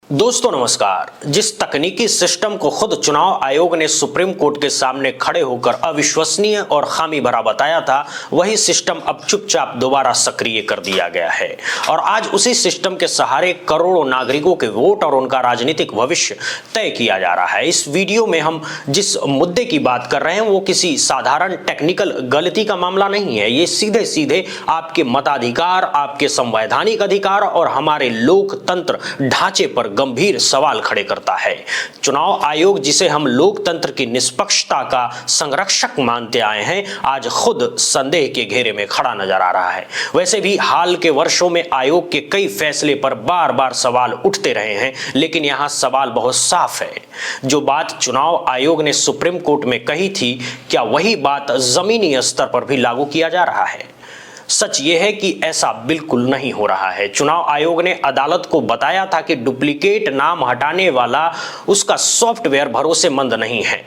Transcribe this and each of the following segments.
दोस्तों नमस्कार। जिस तकनीकी सिस्टम को खुद चुनाव आयोग ने सुप्रीम कोर्ट के सामने खड़े होकर अविश्वसनीय और खामी भरा बताया था, वही सिस्टम अब चुपचाप दोबारा सक्रिय कर दिया गया है और आज उसी सिस्टम के सहारे करोड़ों नागरिकों के वोट और उनका राजनीतिक भविष्य तय किया जा रहा है। इस वीडियो में हम जिस मुद्दे की बात कर रहे हैं वो किसी साधारण टेक्निकल गलती का मामला नहीं है। ये सीधे सीधे आपके मताधिकार, आपके संवैधानिक अधिकार और हमारे लोकतंत्र ढांचे पर गंभीर सवाल खड़े करता है। चुनाव आयोग, जिसे हम लोकतंत्र की निष्पक्षता का संरक्षक मानते आए हैं, आज खुद संदेह के घेरे में खड़ा नजर आ रहा है। वैसे भी हाल के वर्षों में आयोग के कई फैसले पर बार बार सवाल उठते रहे हैं, लेकिन यहां सवाल बहुत साफ है। जो बात चुनाव आयोग ने सुप्रीम कोर्ट में कही थी, क्या वही बात जमीनी स्तर पर भी लागू किया जा रहा है? सच यह है कि ऐसा बिल्कुल नहीं हो रहा है। चुनाव आयोग ने अदालत को बताया था कि डुप्लीकेट नाम हटाने वाला उसका सॉफ्टवेयर भरोसेमंद नहीं है,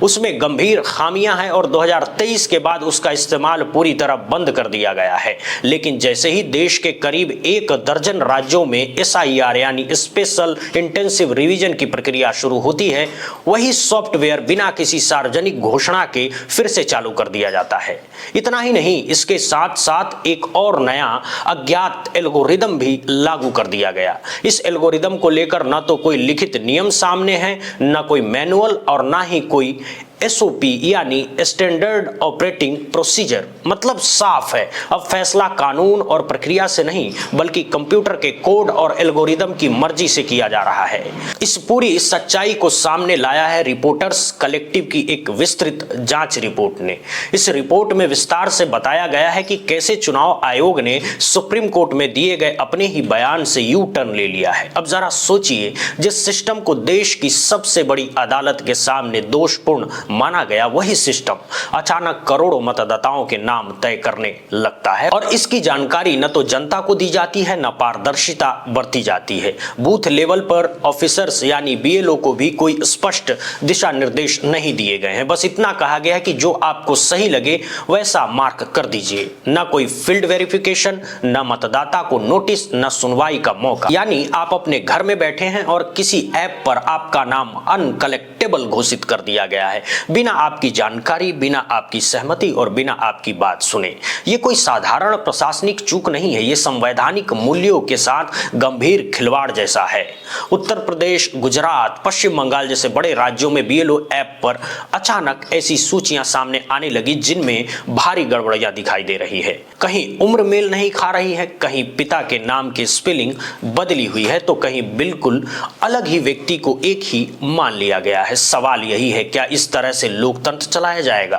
उसमें गंभीर खामियां हैं और 2023 के बाद उसका इस्तेमाल पूरी तरह बंद कर दिया गया है। लेकिन जैसे ही देश के करीब 1 दर्जन राज्यों में SIR यानी स्पेशल इंटेंसिव रिवीजन की प्रक्रिया शुरू होती है, वही सॉफ्टवेयर बिना किसी सार्वजनिक घोषणा के फिर से चालू कर दिया जाता है। इतना ही नहीं, इसके साथ साथ एक और नया अज्ञात एल्गोरिदम भी लागू कर दिया गया। इस एल्गोरिदम को लेकर न तो कोई लिखित नियम सामने है, न कोई मैनुअल और ना ही कोई SOP यानी स्टैंडर्ड ऑपरेटिंग प्रोसीजर। मतलब साफ है, अब फैसला कानून और प्रक्रिया से नहीं बल्कि कंप्यूटर के कोड और एल्गोरिदम की मर्जी से किया जा रहा है। इस पूरी सच्चाई को सामने लाया है रिपोर्टर्स कलेक्टिव की एक विस्तृत जांच रिपोर्ट ने। इस रिपोर्ट में विस्तार से बताया गया है कि कैसे चुनाव आयोग ने सुप्रीम कोर्ट में दिए गए अपने ही बयान से यू टर्न ले लिया है। अब जरा सोचिए, जिस सिस्टम को देश की सबसे बड़ी अदालत के सामने दोषपूर्ण माना गया, वही सिस्टम अचानक करोड़ों मतदाताओं के नाम तय करने लगता है और इसकी जानकारी न तो जनता को दी जाती है, न पारदर्शिता बरती जाती है। बूथ लेवल पर ऑफिसर्स यानी BLO को भी कोई स्पष्ट दिशा निर्देश नहीं दिए गए हैं। बस इतना कहा गया है कि जो आपको सही लगे वैसा मार्क कर दीजिए। न कोई फील्ड वेरिफिकेशन, न मतदाता को नोटिस, न सुनवाई का मौका। यानी आप अपने घर में बैठे हैं और किसी ऐप पर आपका नाम अनकलेक्टेबल घोषित कर दिया गया है, बिना आपकी जानकारी, बिना आपकी सहमति और बिना आपकी बात सुने। ये कोई साधारण प्रशासनिक चूक नहीं है, ये संवैधानिक मूल्यों के साथ गंभीर खिलवाड़ जैसा है। उत्तर प्रदेश, गुजरात, पश्चिम बंगाल जैसे बड़े राज्यों में BLO ऐप पर अचानक ऐसी सूचियां सामने आने लगी जिनमें भारी गड़बड़ियां दिखाई दे रही है। कहीं उम्र मेल नहीं खा रही है, कहीं पिता के नाम की स्पेलिंग बदली हुई है, तो कहीं बिल्कुल अलग ही व्यक्ति को एक ही मान लिया गया है। सवाल यही है, क्या इस तरह से लोकतंत्र चलाया जाएगा?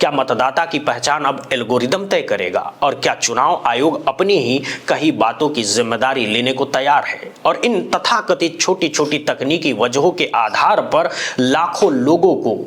क्या मतदाता की पहचान अब एल्गोरिदम तय करेगा? और क्या चुनाव आयोग अपनी ही कही बातों की जिम्मेदारी लेने को तैयार है? और इन तथाकथित छोटी छोटी तकनीकी वजहों के आधार पर लाखों लोगों को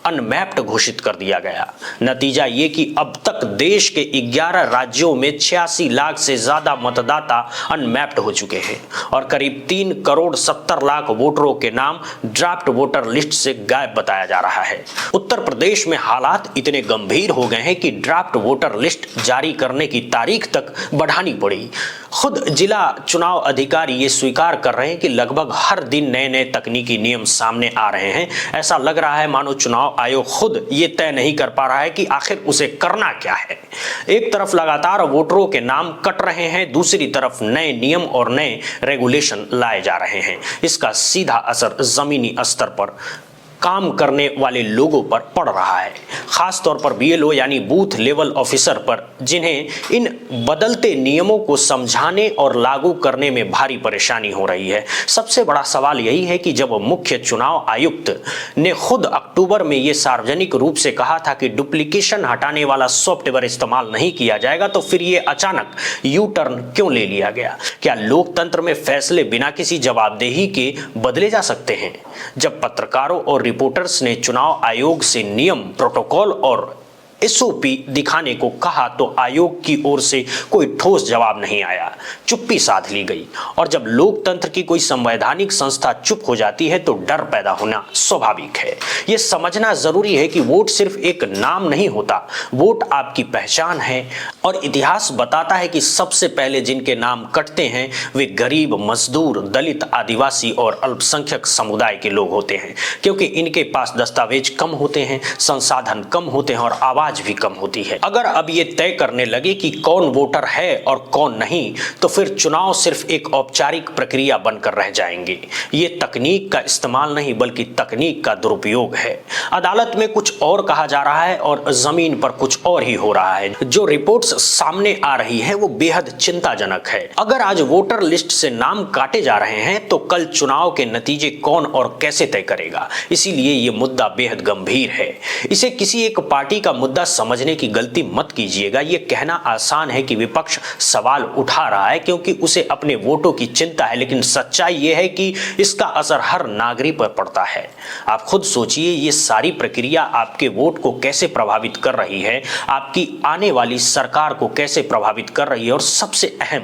अनमैप्ड घोषित कर दिया गया। नतीजा ये कि अब तक देश के 11 राज्यों में 86 लाख से ज्यादा मतदाता अनमैप्ड हो चुके हैं और करीब 3 करोड़ 70 लाख वोटरों के नाम ड्राफ्ट वोटर लिस्ट से गायब बताया जा रहा है। उत्तर प्रदेश में हालात इतने गंभीर हो गए हैं कि ड्राफ्ट वोटर लिस्ट जारी करने की तारीख तक बढ़ानी पड़ी। खुद जिला चुनाव अधिकारी ये स्वीकार कर रहे हैं कि लगभग हर दिन नए नए तकनीकी नियम सामने आ रहे हैं। ऐसा लग रहा है मानो चुनाव आयोग खुद ये तय नहीं कर पा रहा है कि आखिर उसे करना क्या है। एक तरफ लगातार वोटरों के नाम कट रहे हैं, दूसरी तरफ नए नियम और नए रेगुलेशन लाए जा रहे हैं। इसका सीधा असर जमीनी स्तर पर काम करने वाले लोगों पर पड़ रहा है, खास तौर पर BLO यानी बूथ लेवल ऑफिसर पर, जिन्हें इन बदलते नियमों को समझाने और लागू करने में भारी परेशानी हो रही है। सबसे बड़ा सवाल यही है कि जब मुख्य चुनाव आयुक्त ने खुद अक्टूबर में ये सार्वजनिक रूप से कहा था कि डुप्लीकेशन हटाने वाला सॉफ्टवेयर इस्तेमाल नहीं किया जाएगा, तो फिर ये अचानक यू टर्न क्यों ले लिया गया? क्या लोकतंत्र में फैसले बिना किसी जवाबदेही के बदले जा सकते हैं? जब पत्रकारों और रिपोर्टर्स ने चुनाव आयोग से नियम, प्रोटोकॉल और एसओपी दिखाने को कहा तो आयोग की ओर से कोई ठोस जवाब नहीं आया, चुप्पी साध ली गई। और जब लोकतंत्र की कोई संवैधानिक संस्था चुप हो जाती है तो डर पैदा होना स्वाभाविक है। यह समझना जरूरी है कि वोट सिर्फ एक नाम नहीं होता, वोट आपकी पहचान है। और इतिहास बताता है कि सबसे पहले जिनके नाम कटते हैं वे गरीब, मजदूर, दलित, आदिवासी और अल्पसंख्यक समुदाय के लोग होते हैं, क्योंकि इनके पास दस्तावेज कम होते हैं, संसाधन कम होते हैं और आवाज भी कम होती है। अगर अब ये तय करने लगे कि कौन वोटर है और कौन नहीं, तो फिर चुनाव सिर्फ एक औपचारिक प्रक्रिया बनकर रह जाएंगे। ये तकनीक का इस्तेमाल नहीं बल्कि तकनीक का दुरुपयोग है। अदालत में कुछ और कहा जा रहा है और जमीन पर कुछ और ही हो रहा है। जो रिपोर्ट्स सामने आ रही है वो बेहद चिंताजनक है। अगर आज वोटर लिस्ट से नाम काटे जा रहे हैं तो कल चुनाव के नतीजे कौन और कैसे तय करेगा। इसीलिए ये मुद्दा बेहद गंभीर है। इसे किसी एक पार्टी का मुद्दा समझने की गलती मत कीजिएगा। यह कहना आसान है कि विपक्ष सवाल उठा रहा है क्योंकि उसे अपने वोटों की चिंता है, लेकिन सच्चाई यह है कि इसका असर हर नागरिक पर पड़ता है। आप खुद सोचिए, ये सारी प्रक्रिया आपके वोट को कैसे प्रभावित कर रही है, आपकी आने वाली सरकार को कैसे प्रभावित कर रही है और सबसे अहम,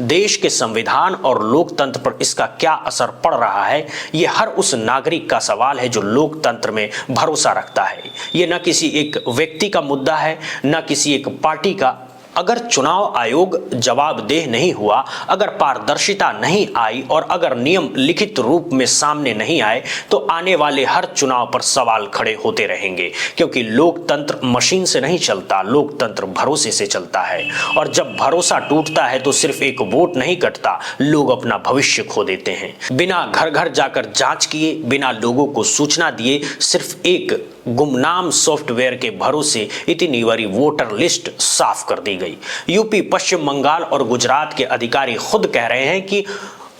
देश के संविधान और लोकतंत्र पर इसका क्या असर पड़ रहा है। यह हर उस नागरिक का सवाल है जो लोकतंत्र में भरोसा रखता है। यह न किसी एक व्यक्ति का मुद्दा है, न किसी एक पार्टी का। अगर चुनाव आयोग जवाबदेह नहीं हुआ, अगर पारदर्शिता नहीं आई और अगर नियम लिखित रूप में सामने नहीं आए तो आने वाले हर चुनाव पर सवाल खड़े होते रहेंगे, क्योंकि लोकतंत्र मशीन से नहीं चलता, लोकतंत्र भरोसे से चलता है। और जब भरोसा टूटता है तो सिर्फ एक वोट नहीं कटता, लोग अपना भविष्य खो देते हैं। बिना घर घर जाकर जांच किए, बिना लोगों को सूचना दिए, सिर्फ एक गुमनाम सॉफ्टवेयर के भरोसे इतनी बड़ी वोटर लिस्ट साफ कर दी गई। यूपी, पश्चिम बंगाल और गुजरात के अधिकारी खुद कह रहे हैं कि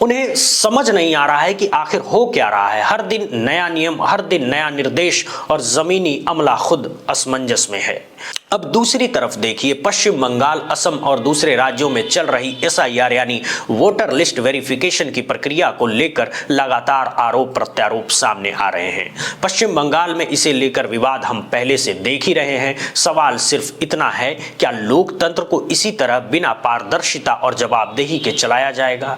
उन्हें समझ नहीं आ रहा है कि आखिर हो क्या रहा है। हर दिन नया नियम, हर दिन नया निर्देश और जमीनी अमला खुद असमंजस में है। अब दूसरी तरफ देखिए, पश्चिम बंगाल, असम और दूसरे राज्यों में चल रही एसआईआर यानी वोटर लिस्ट वेरिफिकेशन की प्रक्रिया को लेकर लगातार आरोप प्रत्यारोप सामने आ रहे हैं। पश्चिम बंगाल में इसे लेकर विवाद हम पहले से देख ही रहे हैं। सवाल सिर्फ इतना है, क्या लोकतंत्र को इसी तरह बिना पारदर्शिता और जवाबदेही के चलाया जाएगा?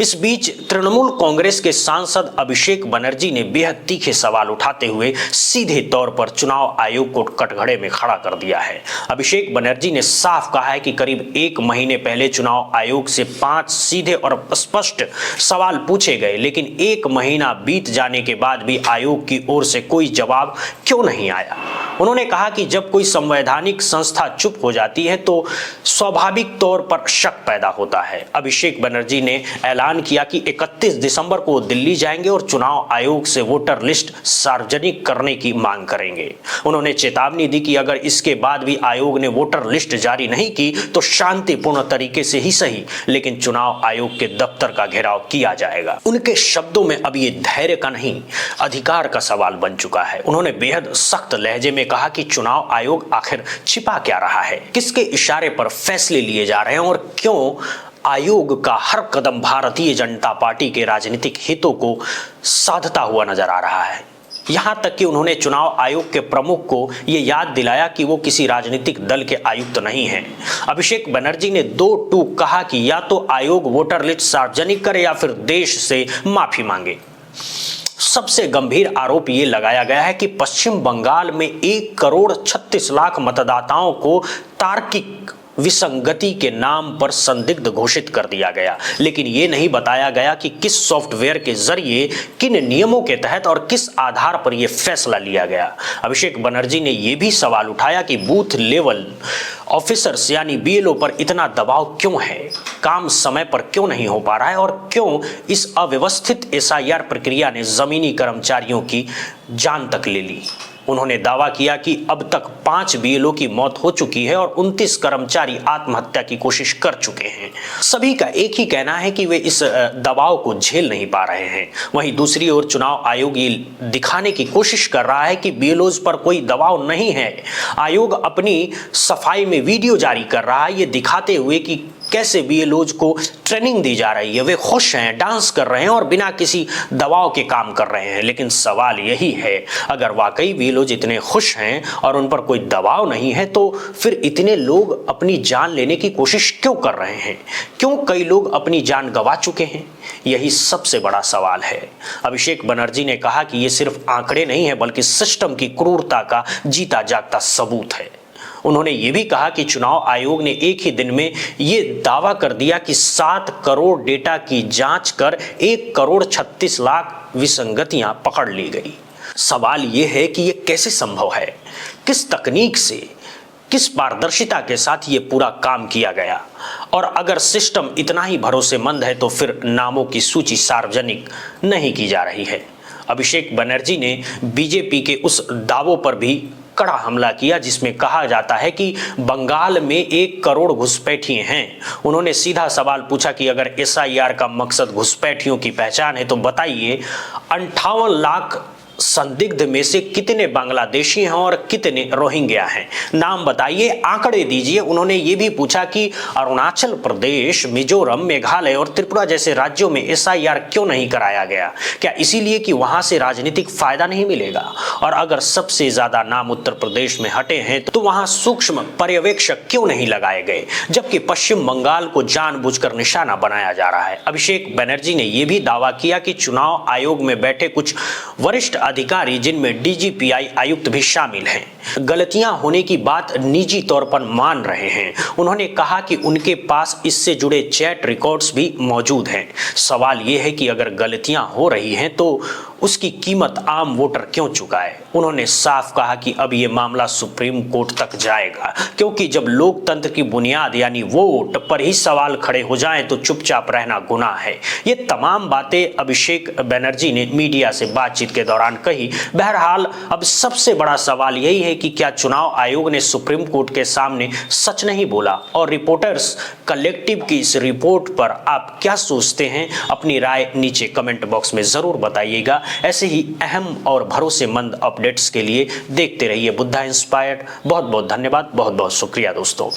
इस बीच तृणमूल कांग्रेस के सांसद अभिषेक बनर्जी ने बेहद तीखे सवाल उठाते हुए सीधे तौर पर चुनाव आयोग को कटघरे में खड़ा कर दिया है। अभिषेक बनर्जी ने साफ कहा है कि करीब 1 महीने पहले चुनाव आयोग से 5 सीधे और स्पष्ट सवाल पूछे गए, लेकिन 1 महीना बीत जाने के बाद भी आयोग की ओर से कोई जवाब क्यों नहीं आया। उन्होंने कहा कि जब कोई संवैधानिक संस्था चुप हो जाती है तो स्वाभाविक तौर पर शक पैदा होता है। अभिषेक बनर्जी ने ऐलान किया कि 31 दिसंबर को दिल्ली जाएंगे और चुनाव आयोग से वोटर लिस्ट सार्वजनिक करने की मांग करेंगे। उन्होंने चेतावनी दी कि अगर इसके बाद भी आयोग ने वोटर लिस्ट जारी नहीं की तो शांतिपूर्ण तरीके से ही सही, लेकिन चुनाव आयोग के दफ्तर का घेराव किया जाएगा। उनके शब्दों में अब ये धैर्य का नहीं, अधिकार का सवाल बन चुका है। उन्होंने बेहद सख्त लहजे में कहा कि चुनाव आयोग आखिर छिपा क्या रहा है, किसके इशारे पर फैसले लिए जा रहे हैं और क्यों आयोग का हर कदम भारतीय जनता पार्टी के राजनीतिक हितों को साधता हुआ नजर आ रहा है। यहां तक कि उन्होंने चुनाव आयोग के प्रमुख को यह याद दिलाया कि वो किसी राजनीतिक दल के आयुक्त नहीं हैं। अभिषेक बनर्जी ने 2 टूक कहा कि या तो आयोग वोटर लिस्ट सार्वजनिक करे या फिर देश से माफी मांगे। सबसे गंभीर आरोप ये लगाया गया है कि पश्चिम बंगाल में 1,36,00,000 मतदाताओं को तार्किक विसंगति के नाम पर संदिग्ध घोषित कर दिया गया, लेकिन यह नहीं बताया गया कि किस सॉफ्टवेयर के जरिए, किन नियमों के तहत और किस आधार पर यह फैसला लिया गया। अभिषेक बनर्जी ने यह भी सवाल उठाया कि बूथ लेवल ऑफिसर्स यानी बीएलओ पर इतना दबाव क्यों है, काम समय पर क्यों नहीं हो पा रहा है और क्यों इस अव्यवस्थित एसआईआर प्रक्रिया ने जमीनी कर्मचारियों की जान तक ले ली। उन्होंने दावा किया कि अब तक 5 बीएलओ की मौत हो चुकी है और 29 कर्मचारी आत्महत्या की कोशिश कर चुके हैं। सभी का एक ही कहना है कि वे इस दबाव को झेल नहीं पा रहे हैं। वहीं दूसरी ओर चुनाव आयोग ये दिखाने की कोशिश कर रहा है कि बीएलओज पर कोई दबाव नहीं है। आयोग अपनी सफाई में वीडियो जारी कर रहा है, ये दिखाते हुए कि कैसे बीएलओज को ट्रेनिंग दी जा रही है, वे खुश हैं, डांस कर रहे हैं और बिना किसी दबाव के काम कर रहे हैं। लेकिन सवाल यही है, अगर वाकई बीएलओज इतने खुश हैं और उन पर कोई दबाव नहीं है तो फिर इतने लोग अपनी जान लेने की कोशिश क्यों कर रहे हैं? क्यों कई लोग अपनी जान गंवा चुके हैं? यही सबसे बड़ा सवाल है। अभिषेक बनर्जी ने कहा कि ये सिर्फ आंकड़े नहीं है बल्कि सिस्टम की क्रूरता का जीता जागता सबूत है। उन्होंने ये भी कहा कि चुनाव आयोग ने एक ही दिन में ये दावा कर दिया कि 7 करोड़ डेटा की जांच कर 1 करोड़ 36 लाख विसंगतियां पकड़ ली गई। सवाल ये है कि ये कैसे संभव है? किस तकनीक से, किस पारदर्शिता के साथ ये पूरा काम किया गया? और अगर सिस्टम इतना ही भरोसेमंद है तो फिर नामों की सूची सार्वजनिक नहीं की जा रही है। अभिषेक बनर्जी ने बीजेपी के उस दावों पर भी कड़ा हमला किया जिसमें कहा जाता है कि बंगाल में 1 करोड़ घुसपैठिए हैं। उन्होंने सीधा सवाल पूछा कि अगर एसआईआर का मकसद घुसपैठियों की पहचान है तो बताइए 58 लाख संदिग्ध में से कितने बांग्लादेशी हैं और कितने रोहिंग्या हैं? नाम बताइए, आंकड़े दीजिए। उन्होंने ये भी पूछा कि अरुणाचल प्रदेश, मिजोरम, मेघालय और त्रिपुरा जैसे राज्यों में एसआईआर क्यों नहीं कराया गया? क्या इसीलिए कि वहां से राजनीतिक फायदा नहीं मिलेगा? और अगर सबसे ज्यादा नाम उत्तर प्रदेश में हटे हैं तो वहां सूक्ष्म पर्यवेक्षक क्यों नहीं लगाए गए, जबकि पश्चिम बंगाल को जानबूझकर निशाना बनाया जा रहा है? अभिषेक बनर्जी ने यह भी दावा किया कि चुनाव आयोग में बैठे कुछ वरिष्ठ अधिकारी, जिनमें डीजीपीआई आयुक्त भी शामिल हैं, गलतियां होने की बात निजी तौर पर मान रहे हैं। उन्होंने कहा कि उनके पास इससे जुड़े चैट रिकॉर्ड्स भी मौजूद हैं। सवाल यह है कि अगर गलतियां हो रही हैं तो उसकी कीमत आम वोटर क्यों चुकाए? उन्होंने साफ कहा कि अब यह मामला सुप्रीम कोर्ट तक जाएगा, क्योंकि जब लोकतंत्र की बुनियाद यानी वोट पर ही सवाल खड़े हो जाएं तो चुपचाप रहना गुनाह है। ये तमाम बातें अभिषेक बनर्जी ने मीडिया से बातचीत के दौरान कही। बहरहाल अब सबसे बड़ा सवाल यही है कि क्या चुनाव आयोग ने सुप्रीम कोर्ट के सामने सच नहीं बोला? और रिपोर्टर्स कलेक्टिव की इस रिपोर्ट पर आप क्या सोचते हैं? अपनी राय नीचे कमेंट बॉक्स में जरूर बताइएगा। ऐसे ही अहम और भरोसेमंद अपडेट्स के लिए देखते रहिए बुद्धा इंस्पायर्ड। बहुत बहुत धन्यवाद, बहुत बहुत शुक्रिया दोस्तों।